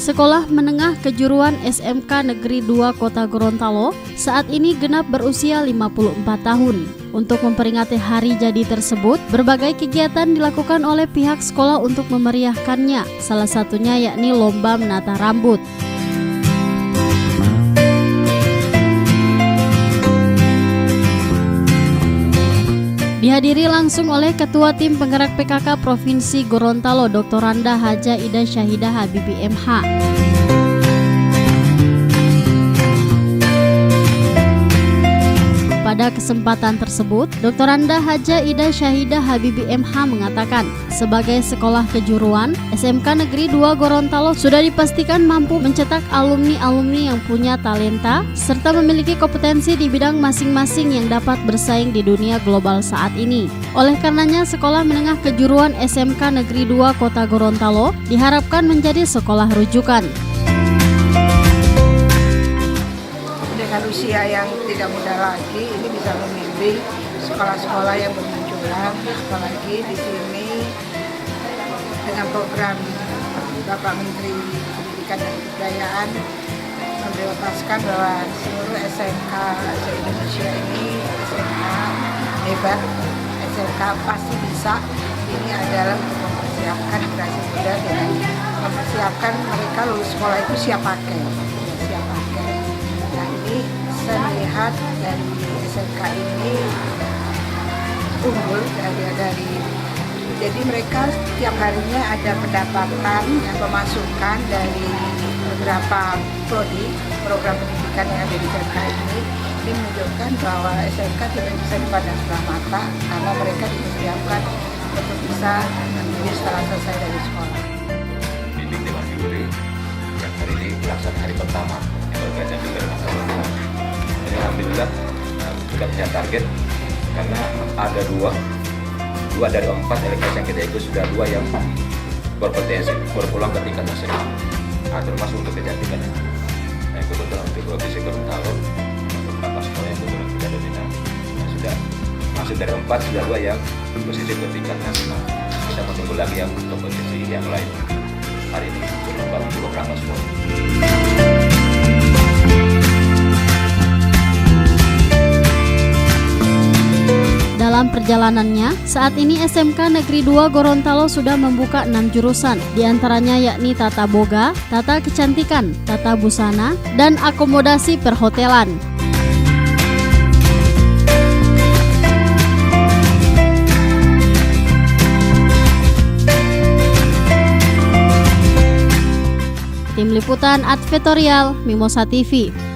Sekolah Menengah Kejuruan SMK Negeri 2 Kota Gorontalo saat ini genap berusia 54 tahun. Untuk memperingati hari jadi tersebut, berbagai kegiatan dilakukan oleh pihak sekolah untuk memeriahkannya, salah satunya yakni lomba menata rambut. Dihadiri langsung oleh Ketua Tim Penggerak PKK Provinsi Gorontalo Dr. Randa Haja Ida Syahidah Habibie MH. Pada kesempatan tersebut, Dr. Randa Haja Ida Syahidah Habibie MH mengatakan, sebagai sekolah kejuruan, SMK Negeri 2 Gorontalo sudah dipastikan mampu mencetak alumni-alumni yang punya talenta serta memiliki kompetensi di bidang masing-masing yang dapat bersaing di dunia global saat ini. Oleh karenanya, Sekolah Menengah Kejuruan SMK Negeri 2 Kota Gorontalo diharapkan menjadi sekolah rujukan. Dengan usia yang tidak muda lagi, ini bisa membimbing sekolah-sekolah yang bermunculan, apalagi di sini dengan program Bapak Menteri Pendidikan dan Kebudayaan memprioritaskan bahwa seluruh SMK se-Indonesia ini SMK hebat, SMK pasti bisa. Ini adalah untuk mempersiapkan generasi muda dengan mempersiapkan mereka lulus sekolah itu siap pakai. Saya melihat dari SMK ini unggul dari jadi mereka setiap harinya ada pendapatan dan pemasukan dari beberapa prodi program pendidikan yang ada di SMK ini menunjukkan bahwa SMK tidak bisa dipandang sebelah mata karena mereka dipersiapkan untuk bisa mandiri setelah selesai dari sekolah. Bimbing Dewan Juri yang hari ini pelaksanaan hari pertama yang berkaitan juga dengan masalah. Alhamdulillah sudah punya target karena ada dua dari 4 LKS yang kita ikut sudah 2 yang berpotensi berpulang ke tingkat nasional, termasuk untuk kecantikan. Nah, kebetulan untuk Provinsi Gorontalo beberapa sekolah yang kebetulan sudah dominan sudah masuk dari 4 sudah 2 yang posisi ke tingkat nasional. Kita menunggu lagi yang kompetisi yang lain hari ini berlomba untuk beberapa sekolah. Dalam perjalanannya, saat ini SMK Negeri 2 Gorontalo sudah membuka 6 jurusan, diantaranya yakni Tata Boga, Tata Kecantikan, Tata Busana, dan Akomodasi Perhotelan. Tim Liputan Advertorial Mimosa TV.